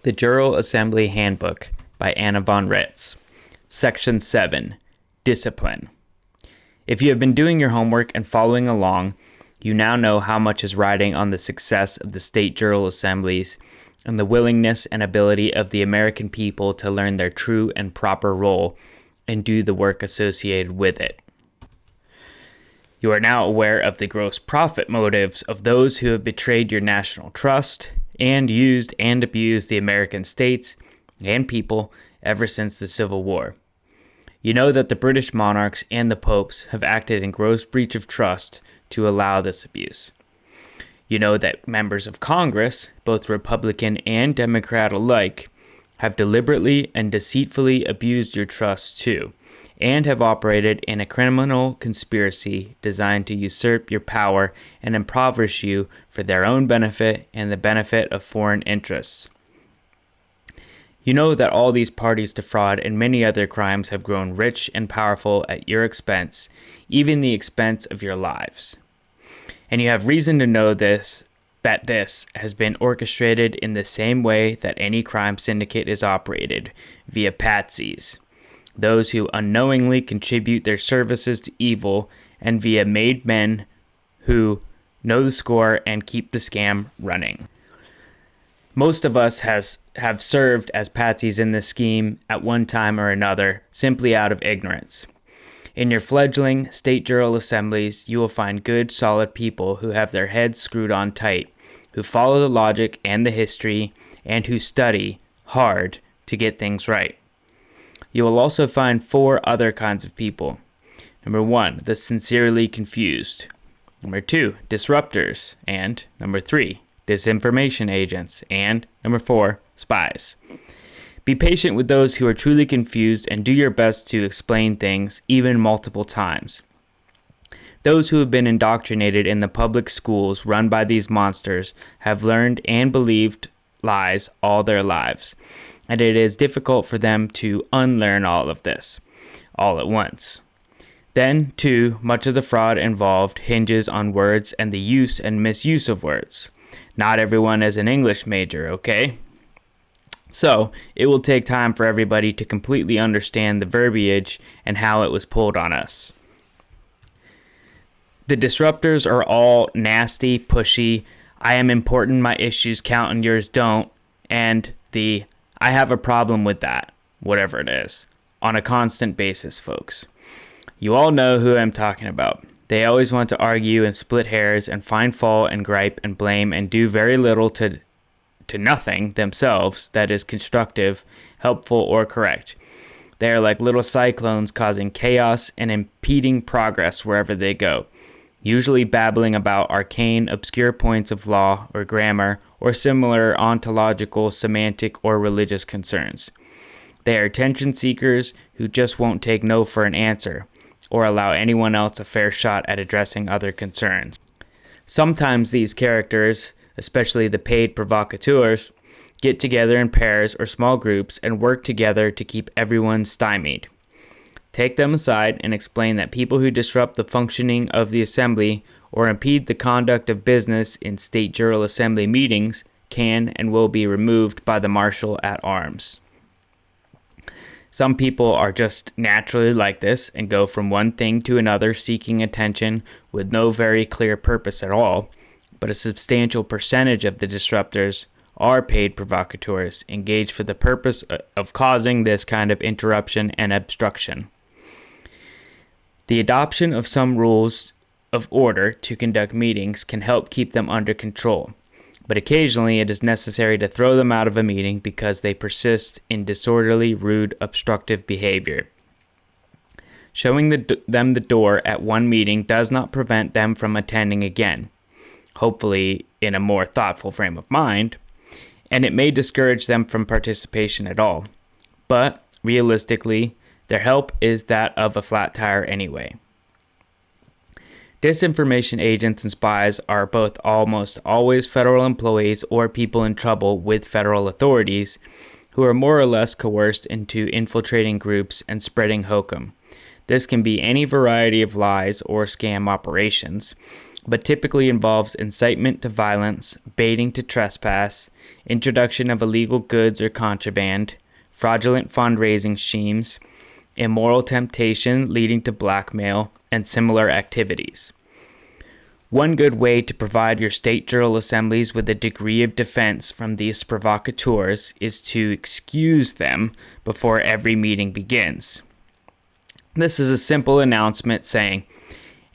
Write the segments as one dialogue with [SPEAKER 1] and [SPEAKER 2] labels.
[SPEAKER 1] The Jural Assembly Handbook by Anna von Ritz. Section 7. Discipline. If you have been doing your homework and following along, you now know how much is riding on the success of the state jural assemblies and the willingness and ability of the American people to learn their true and proper role and do the work associated with it. You are now aware of the gross profit motives of those who have betrayed your national trust and used and abused the American states and people ever since the Civil War. You know that the British monarchs and the popes have acted in gross breach of trust to allow this abuse. You know that members of Congress, both Republican and Democrat alike, have deliberately and deceitfully abused your trust too, and have operated in a criminal conspiracy designed to usurp your power and impoverish you for their own benefit and the benefit of foreign interests. You know that all these parties to fraud and many other crimes have grown rich and powerful at your expense, even the expense of your lives. And you have reason to know that this has been orchestrated in the same way that any crime syndicate is operated, via patsies, those who unknowingly contribute their services to evil, and via made men who know the score and keep the scam running. Most of us have served as patsies in this scheme at one time or another, simply out of ignorance. In your fledgling state jural assemblies, you will find good, solid people who have their heads screwed on tight, who follow the logic and the history, and who study hard to get things right. You will also find 4 other kinds of people. Number 1, the sincerely confused. Number 2, disruptors. And number 3, disinformation agents. And number 4, spies. Be patient with those who are truly confused and do your best to explain things, even multiple times. Those who have been indoctrinated in the public schools run by these monsters have learned and believed lies all their lives, and it is difficult for them to unlearn all of this all at once. Then, too, much of the fraud involved hinges on words and the use and misuse of words. Not everyone is an English major, okay? So, it will take time for everybody to completely understand the verbiage and how it was pulled on us. The disruptors are all nasty, pushy, I am important, my issues count and yours don't, and the I have a problem with that, whatever it is, on a constant basis, folks. You all know who I'm talking about. They always want to argue and split hairs and find fault and gripe and blame and do very little to nothing themselves that is constructive, helpful, or correct. They are like little cyclones causing chaos and impeding progress wherever they go, usually babbling about arcane, obscure points of law or grammar or similar ontological, semantic, or religious concerns. They are attention seekers who just won't take no for an answer or allow anyone else a fair shot at addressing other concerns. Sometimes these characters, especially the paid provocateurs, get together in pairs or small groups and work together to keep everyone stymied. Take them aside and explain that people who disrupt the functioning of the assembly or impede the conduct of business in state jural assembly meetings can and will be removed by the marshal at arms. Some people are just naturally like this and go from one thing to another seeking attention with no very clear purpose at all, but a substantial percentage of the disruptors are paid provocateurs engaged for the purpose of causing this kind of interruption and obstruction. The adoption of some rules of order to conduct meetings can help keep them under control, but occasionally it is necessary to throw them out of a meeting because they persist in disorderly, rude, obstructive behavior. Showing them the door at one meeting does not prevent them from attending again, hopefully in a more thoughtful frame of mind, and it may discourage them from participation at all, but realistically, their help is that of a flat tire anyway. Disinformation agents and spies are both almost always federal employees or people in trouble with federal authorities who are more or less coerced into infiltrating groups and spreading hokum. This can be any variety of lies or scam operations, but typically involves incitement to violence, baiting to trespass, introduction of illegal goods or contraband, fraudulent fundraising schemes, immoral temptation leading to blackmail, and similar activities. One good way to provide your state Jural assemblies with a degree of defense from these provocateurs is to excuse them before every meeting begins. This is a simple announcement saying,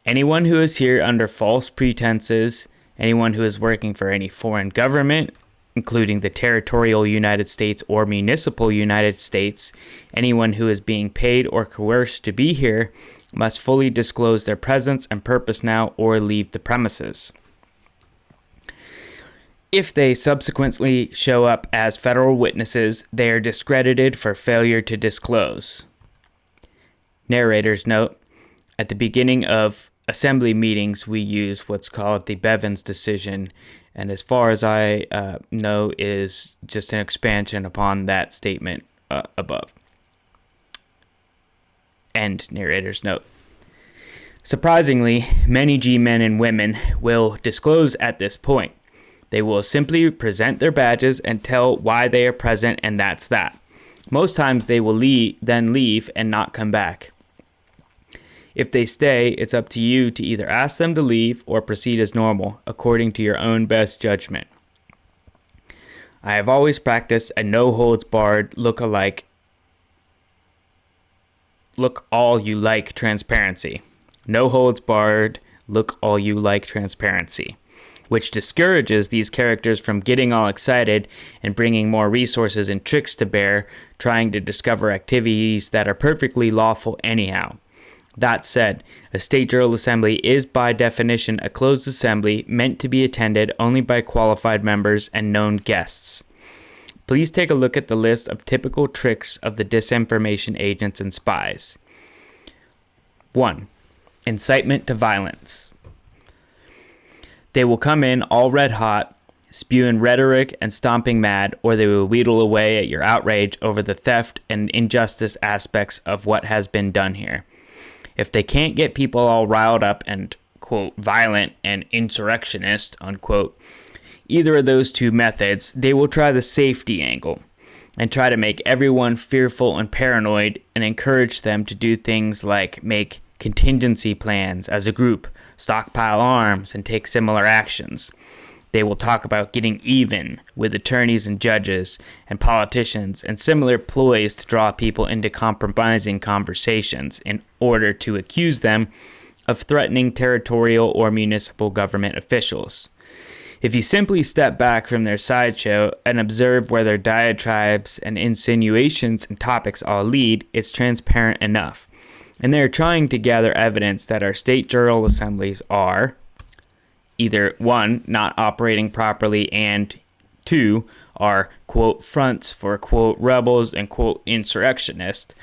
[SPEAKER 1] anyone who is here under false pretenses, anyone who is working for any foreign government, including the territorial United States or municipal United States, anyone who is being paid or coerced to be here, must fully disclose their presence and purpose now or leave the premises. If they subsequently show up as federal witnesses, they are discredited for failure to disclose. Narrator's note: at the beginning of assembly meetings, we use what's called the Bevins decision, and as far as I know, is just an expansion upon that statement above. End narrator's note. Surprisingly, many G-men and women will disclose at this point. They will simply present their badges and tell why they are present, and that's that. Most times they will then leave and not come back. If they stay, it's up to you to either ask them to leave or proceed as normal, according to your own best judgment. I have always practiced a no-holds-barred, look all you like transparency. No-holds-barred, look all you like transparency, which discourages these characters from getting all excited and bringing more resources and tricks to bear, trying to discover activities that are perfectly lawful anyhow. That said, a state Jural assembly is by definition a closed assembly meant to be attended only by qualified members and known guests. Please take a look at the list of typical tricks of the disinformation agents and spies. 1. Incitement to violence. They will come in all red hot, spewing rhetoric and stomping mad, or they will wheedle away at your outrage over the theft and injustice aspects of what has been done here. If they can't get people all riled up and, quote, violent and insurrectionist, unquote, either of those two methods, they will try the safety angle and try to make everyone fearful and paranoid and encourage them to do things like make contingency plans as a group, stockpile arms, and take similar actions. They will talk about getting even with attorneys and judges and politicians and similar ploys to draw people into compromising conversations in order to accuse them of threatening territorial or municipal government officials. If you simply step back from their sideshow and observe where their diatribes and insinuations and topics all lead, it's transparent enough. And they're trying to gather evidence that our state Jural assemblies are either 1, not operating properly, and 2, are, quote, fronts for, quote, rebels and, quote, insurrectionists,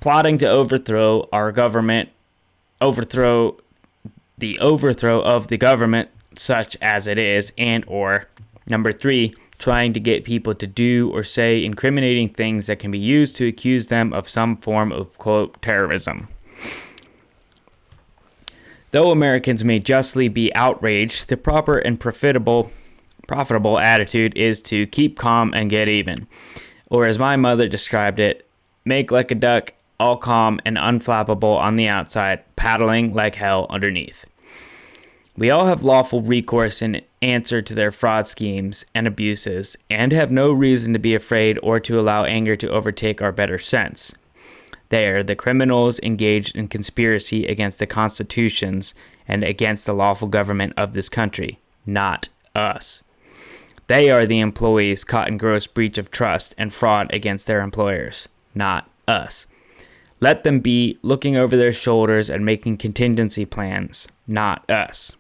[SPEAKER 1] plotting to overthrow our government, overthrow of the government such as it is, and or, number 3, trying to get people to do or say incriminating things that can be used to accuse them of some form of, quote, terrorism. Though Americans may justly be outraged, the proper and profitable attitude is to keep calm and get even. Or as my mother described it, make like a duck, all calm and unflappable on the outside, paddling like hell underneath. We all have lawful recourse in answer to their fraud schemes and abuses, and have no reason to be afraid or to allow anger to overtake our better sense. They are the criminals engaged in conspiracy against the constitutions and against the lawful government of this country, not us. They are the employees caught in gross breach of trust and fraud against their employers, not us. Let them be looking over their shoulders and making contingency plans, not us.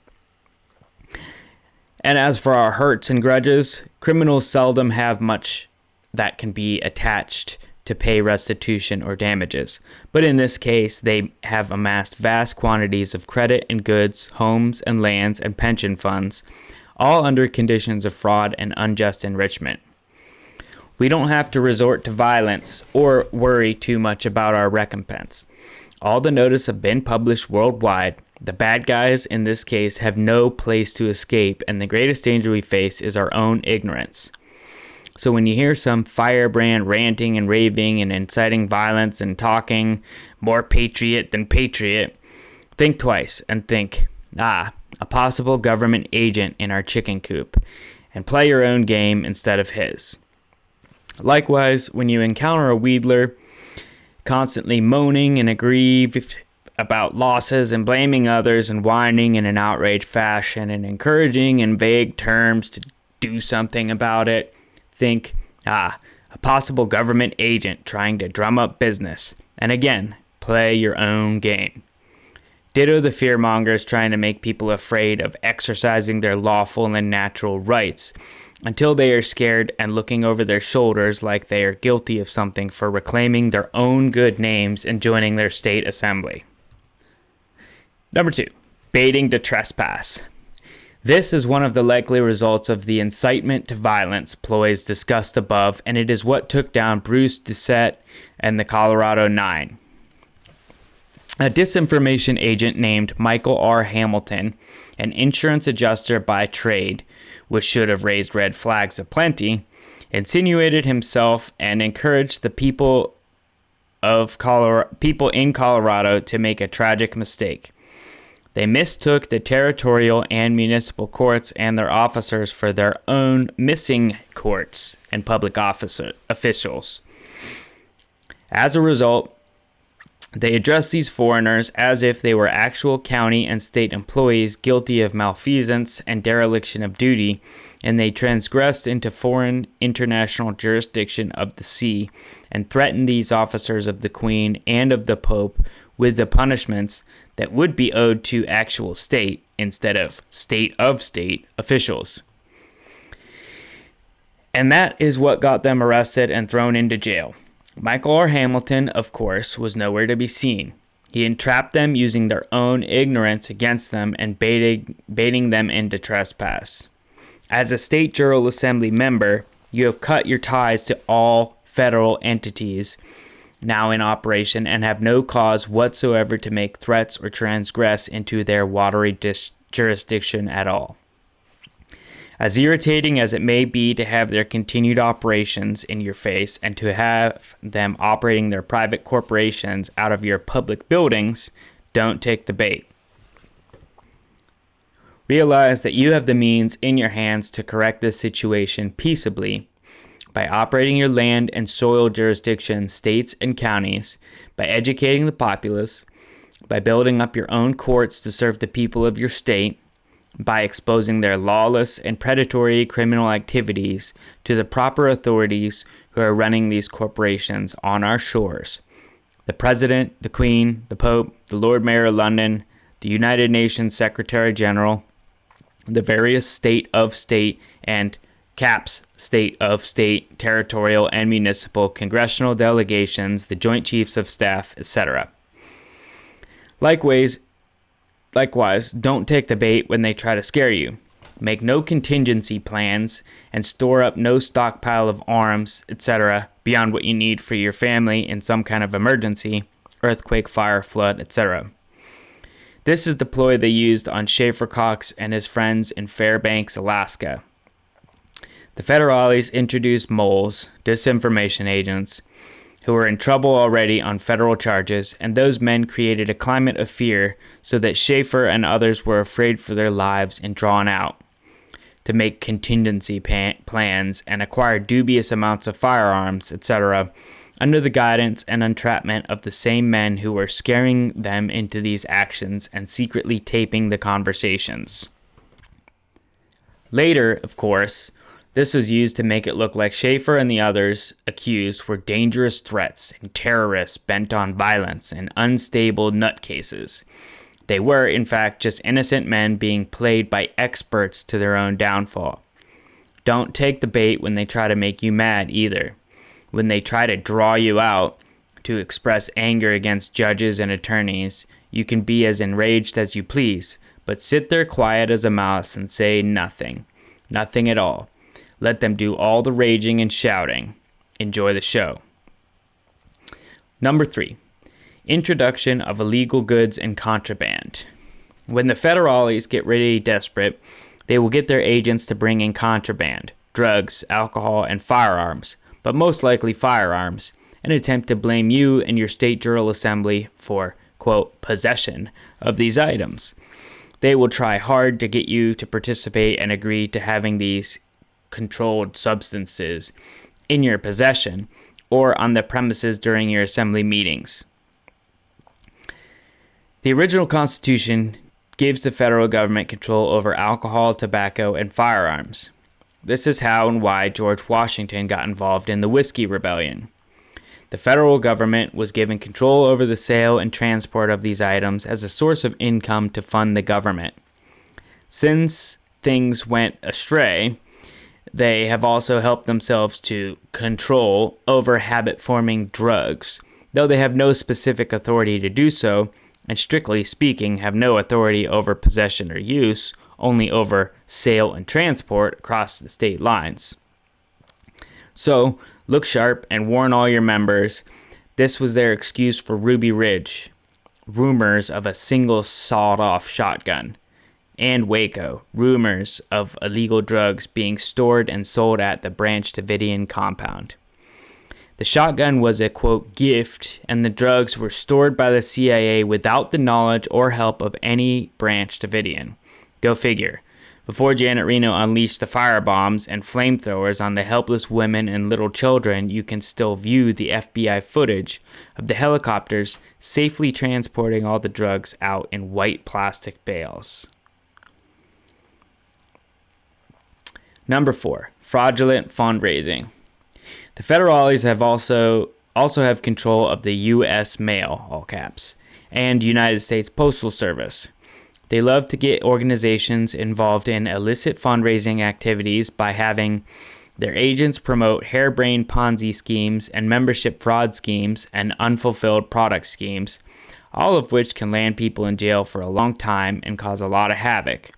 [SPEAKER 1] And as for our hurts and grudges, criminals seldom have much that can be attached to pay restitution or damages. But in this case, they have amassed vast quantities of credit and goods, homes and lands and pension funds, all under conditions of fraud and unjust enrichment. We don't have to resort to violence or worry too much about our recompense. All the notice have been published worldwide, The bad guys in this case have no place to escape, and the greatest danger we face is our own ignorance. So when you hear some firebrand ranting and raving and inciting violence and talking more patriot than patriot, think twice and think, a possible government agent in our chicken coop, and play your own game instead of his. Likewise, when you encounter a wheedler constantly moaning and aggrieved about losses and blaming others and whining in an outraged fashion and encouraging in vague terms to do something about it, think, a possible government agent trying to drum up business. And again, play your own game. Ditto the fearmongers trying to make people afraid of exercising their lawful and natural rights until they are scared and looking over their shoulders like they are guilty of something for reclaiming their own good names and joining their state assembly. Number 2, baiting to trespass. This is one of the likely results of the incitement to violence ploys discussed above, and it is what took down Bruce Doucette and the Colorado Nine. A disinformation agent named Michael R. Hamilton, an insurance adjuster by trade, which should have raised red flags aplenty, insinuated himself and encouraged the people in Colorado to make a tragic mistake. They mistook the territorial and municipal courts and their officers for their own missing courts and public officials. As a result, they addressed these foreigners as if they were actual county and state employees guilty of malfeasance and dereliction of duty, and they transgressed into foreign international jurisdiction of the sea and threatened these officers of the Queen and of the Pope with the punishments that would be owed to actual state instead of state officials. And that is what got them arrested and thrown into jail. Michael R. Hamilton, of course, was nowhere to be seen. He entrapped them using their own ignorance against them and baiting them into trespass. As a state Jural Assembly member, you have cut your ties to all federal entities now in operation and have no cause whatsoever to make threats or transgress into their watery jurisdiction at all. As irritating as it may be to have their continued operations in your face and to have them operating their private corporations out of your public buildings, don't take the bait. Realize that you have the means in your hands to correct this situation peaceably by operating your land and soil jurisdiction, states and counties, by educating the populace, by building up your own courts to serve the people of your state, by exposing their lawless and predatory criminal activities to the proper authorities who are running these corporations on our shores. The President, the Queen, the Pope, the Lord Mayor of London, the United Nations Secretary General, the various state and CAPS, state of state, territorial and municipal congressional delegations, the Joint Chiefs of Staff, etc. Likewise, don't take the bait when they try to scare you. Make no contingency plans and store up no stockpile of arms, etc., beyond what you need for your family in some kind of emergency, earthquake, fire, flood, etc. This is the ploy they used on Schaefer Cox and his friends in Fairbanks, Alaska. The federales introduced moles, disinformation agents, who were in trouble already on federal charges, and those men created a climate of fear so that Schaefer and others were afraid for their lives and drawn out to make contingency plans and acquire dubious amounts of firearms, etc., under the guidance and entrapment of the same men who were scaring them into these actions and secretly taping the conversations. Later, of course, this was used to make it look like Schaefer and the others accused were dangerous threats and terrorists bent on violence and unstable nutcases. They were, in fact, just innocent men being played by experts to their own downfall. Don't take the bait when they try to make you mad either. When they try to draw you out to express anger against judges and attorneys, you can be as enraged as you please, but sit there quiet as a mouse and say nothing. Nothing at all. Let them do all the raging and shouting. Enjoy the show. Number 3, introduction of illegal goods and contraband. When the federales get really desperate, they will get their agents to bring in contraband, drugs, alcohol, and firearms, but most likely firearms, and attempt to blame you and your state Jural assembly for, quote, possession of these items. They will try hard to get you to participate and agree to having these controlled substances in your possession or on the premises during your assembly meetings. The original Constitution gives the federal government control over alcohol, tobacco, and firearms. This is how and why George Washington got involved in the Whiskey Rebellion. The federal government was given control over the sale and transport of these items as a source of income to fund the government. Since things went astray, they have also helped themselves to control over habit-forming drugs, though they have no specific authority to do so, and strictly speaking have no authority over possession or use, only over sale and transport across the state lines. So, look sharp and warn all your members. This was their excuse for Ruby Ridge, rumors of a single sawed-off shotgun, and Waco, rumors of illegal drugs being stored and sold at the Branch Davidian compound. The shotgun was a, quote, gift, and the drugs were stored by the CIA without the knowledge or help of any Branch Davidian. Go figure. Before Janet Reno unleashed the firebombs and flamethrowers on the helpless women and little children, you can still view the FBI footage of the helicopters safely transporting all the drugs out in white plastic bales. Number 4, fraudulent fundraising. The federales have also have control of the U.S. Mail, all caps, and United States Postal Service. They love to get organizations involved in illicit fundraising activities by having their agents promote harebrained Ponzi schemes and membership fraud schemes and unfulfilled product schemes, all of which can land people in jail for a long time and cause a lot of havoc.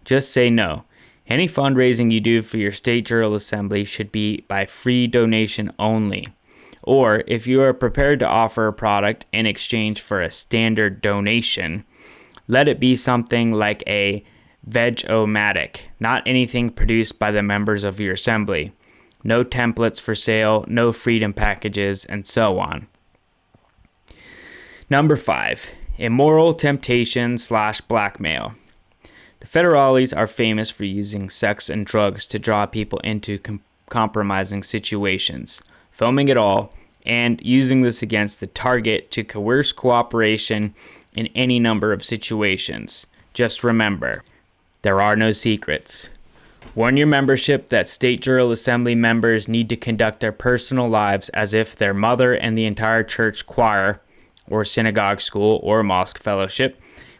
[SPEAKER 1] Just say no. Any fundraising you do for your state Jural assembly should be by free donation only. Or if you are prepared to offer a product in exchange for a standard donation, let it be something like a veg-o-matic, not anything produced by the members of your assembly. No templates for sale, no freedom packages, and so on. Number 5, immoral temptation/blackmail. The federales are famous for using sex and drugs to draw people into compromising situations, filming it all, and using this against the target to coerce cooperation in any number of situations. Just remember, there are no secrets. Warn your membership that state Jural assembly members need to conduct their personal lives as if their mother and the entire church choir, or synagogue school, or mosque fellowship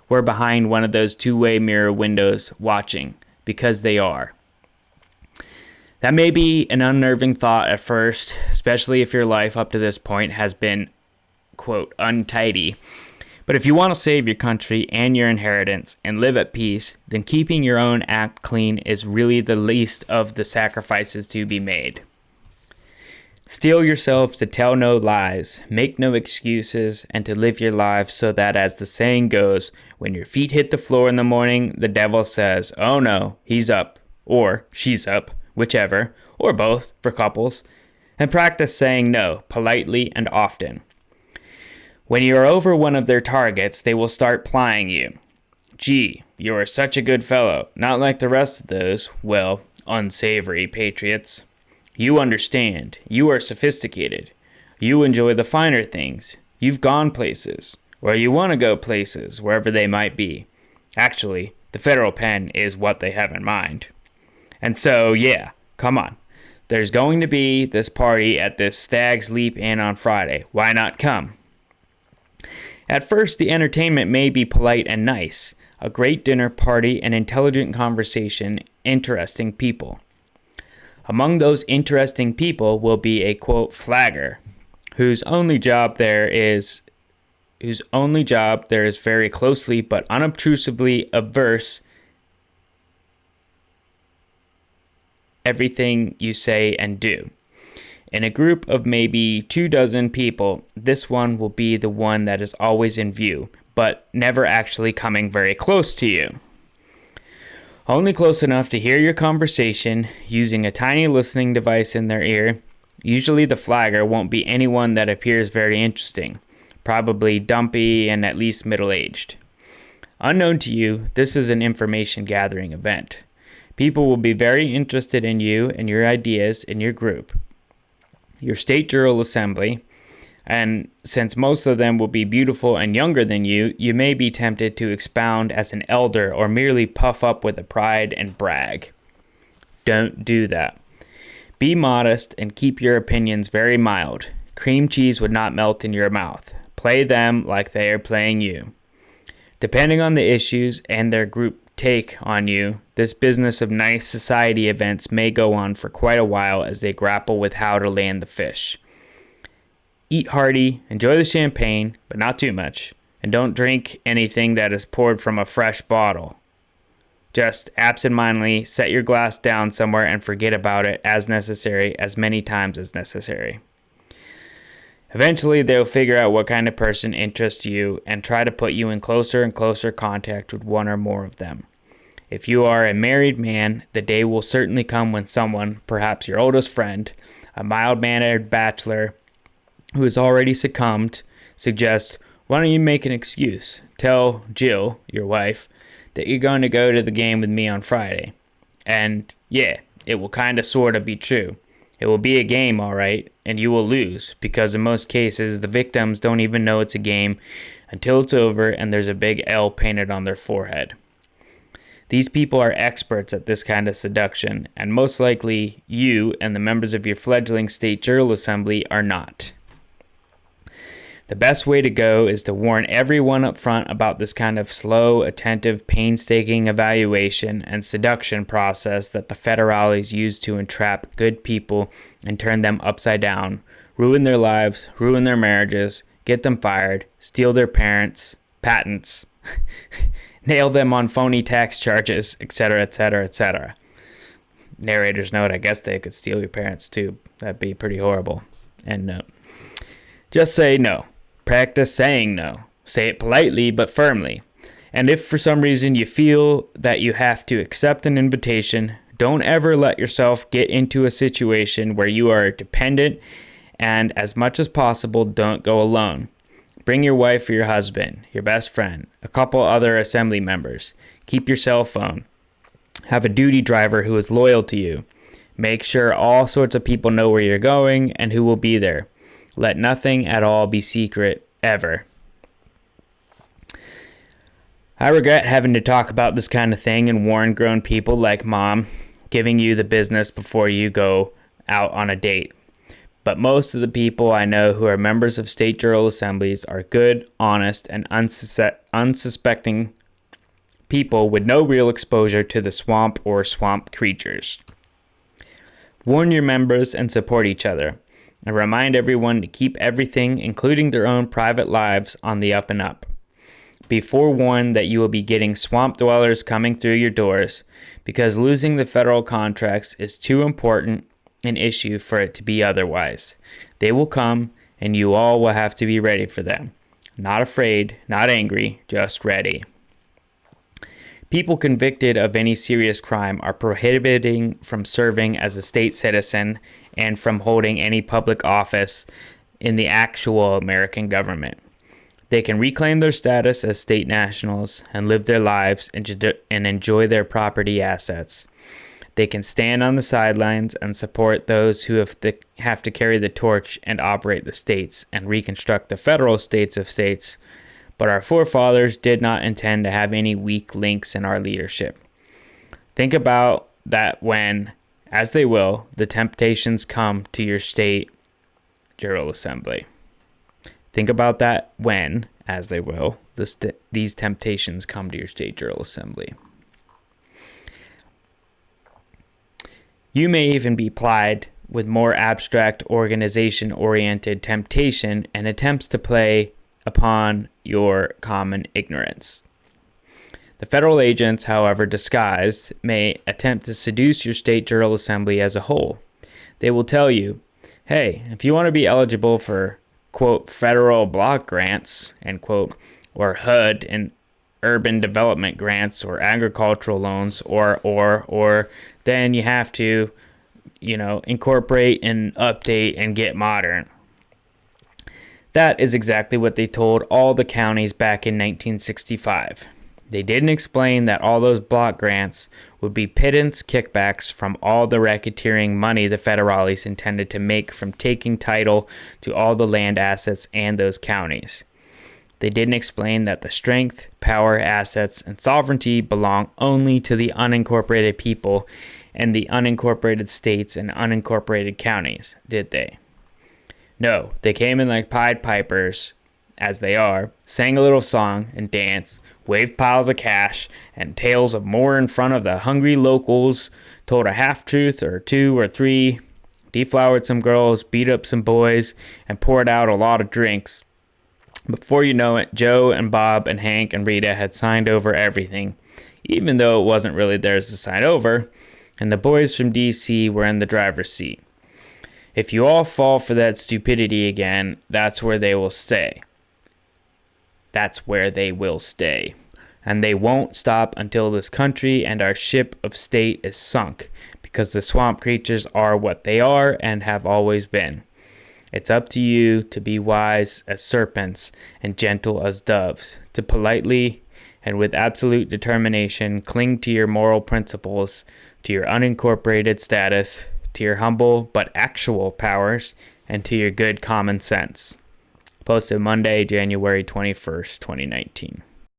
[SPEAKER 1] were behind one of those two-way mirror windows watching, because they are. That may be an unnerving thought at first, especially if your life up to this point has been, quote, untidy. But if you want to save your country and your inheritance and live at peace, then keeping your own act clean is really the least of the sacrifices to be made. Steel yourselves to tell no lies, make no excuses, and to live your lives so that, as the saying goes, when your feet hit the floor in the morning, the devil says, "Oh no, he's up," or "she's up," whichever, or both for couples, and practice saying no politely and often. When you are over one of their targets, they will start plying you. "Gee, you are such a good fellow, not like the rest of those, well, unsavory patriots. You understand. You are sophisticated. You enjoy the finer things. You've gone places, or you want to go places, wherever they might be. Actually, the federal pen is what they have in mind. And so, yeah, come on. There's going to be this party at this Stag's Leap Inn on Friday. Why not come?" At first, the entertainment may be polite and nice. A great dinner party, an intelligent conversation, interesting people. Among those interesting people will be a, quote, flagger, whose only job there is very closely but unobtrusively averse everything you say and do. In a group of maybe 24 people, this one will be the one that is always in view, but never actually coming very close to you. Only close enough to hear your conversation, using a tiny listening device in their ear. Usually the flagger won't be anyone that appears very interesting, probably dumpy and at least middle-aged. Unknown to you, this is an information gathering event. People will be very interested in you and your ideas in your group. Your state Jural assembly, and since most of them will be beautiful and younger than you, you may be tempted to expound as an elder or merely puff up with a pride and brag. Don't do that. Be modest and keep your opinions very mild. Cream cheese would not melt in your mouth. Play them like they are playing you. Depending on the issues and their group take on you, this business of nice society events may go on for quite a while as they grapple with how to land the fish. Eat hearty, enjoy the champagne, but not too much, and don't drink anything that is poured from a fresh bottle. Just absentmindedly set your glass down somewhere and forget about it as necessary, as many times as necessary. Eventually, they'll figure out what kind of person interests you and try to put you in closer and closer contact with one or more of them. If you are a married man, the day will certainly come when someone, perhaps your oldest friend, a mild-mannered bachelor who has already succumbed, suggests, "Why don't you make an excuse? Tell Jill, your wife, that you're going to go to the game with me on Friday." And yeah, it will kind of sort of be true. It will be a game, all right, and you will lose, because in most cases, the victims don't even know it's a game until it's over and there's a big L painted on their forehead. These people are experts at this kind of seduction, and most likely you and the members of your fledgling state Jural assembly are not. The best way to go is to warn everyone up front about this kind of slow, attentive, painstaking evaluation and seduction process that the federales use to entrap good people and turn them upside down, ruin their lives, ruin their marriages, get them fired, steal their parents' patents, nail them on phony tax charges, etc., etc., etc. Narrator's note, I guess they could steal your parents too. That'd be pretty horrible. End note. Just say no. Practice saying no. Say it politely but firmly. And if for some reason you feel that you have to accept an invitation, don't ever let yourself get into a situation where you are dependent, and as much as possible, don't go alone. Bring your wife or your husband, your best friend, a couple other assembly members. Keep your cell phone. Have a duty driver who is loyal to you. Make sure all sorts of people know where you're going and who will be there. Let nothing at all be secret, ever. I regret having to talk about this kind of thing and warn grown people like Mom, giving you the business before you go out on a date. But most of the people I know who are members of state Jural assemblies are good, honest, and unsuspecting people with no real exposure to the swamp or swamp creatures. Warn your members and support each other. And remind everyone to keep everything, including their own private lives, on the up and up. Be forewarned that you will be getting swamp dwellers coming through your doors, because losing the federal contracts is too important an issue for it to be otherwise. They will come, and you all will have to be ready for them. Not afraid, not angry, just ready. People convicted of any serious crime are prohibited from serving as a state citizen and from holding any public office in the actual American government. They can reclaim their status as state nationals and live their lives and enjoy their property assets. They can stand on the sidelines and support those who have to carry the torch and operate the states and reconstruct the federal states of states. But our forefathers did not intend to have any weak links in our leadership. Think about that when, as they will, the temptations come to your state Jural assembly. Think about that when, as they will, these temptations come to your state Jural assembly. You may even be plied with more abstract organization-oriented temptation and attempts to play upon your common ignorance. The federal agents, however disguised, may attempt to seduce your state Jural assembly as a whole. They will tell you, hey, if you want to be eligible for, quote, federal block grants, end quote, or HUD and urban development grants or agricultural loans or then you have to, incorporate and update and get modern. That is exactly what they told all the counties back in 1965. They didn't explain that all those block grants would be pittance kickbacks from all the racketeering money the federales intended to make from taking title to all the land assets and those counties. They didn't explain that the strength, power, assets, and sovereignty belong only to the unincorporated people and the unincorporated states and unincorporated counties, did they? No, they came in like Pied Pipers, as they are, sang a little song and danced, waved piles of cash and tales of more in front of the hungry locals, told a half-truth or two or three, deflowered some girls, beat up some boys, and poured out a lot of drinks. Before you know it, Joe and Bob and Hank and Rita had signed over everything, even though it wasn't really theirs to sign over, and the boys from D.C. were in the driver's seat. If you all fall for that stupidity again, that's where they will stay. That's where they will stay. And they won't stop until this country and our ship of state is sunk, because the swamp creatures are what they are and have always been. It's up to you to be wise as serpents and gentle as doves, to politely and with absolute determination cling to your moral principles, to your unincorporated status, to your humble but actual powers, and to your good common sense. Posted Monday, January 21st, 2019.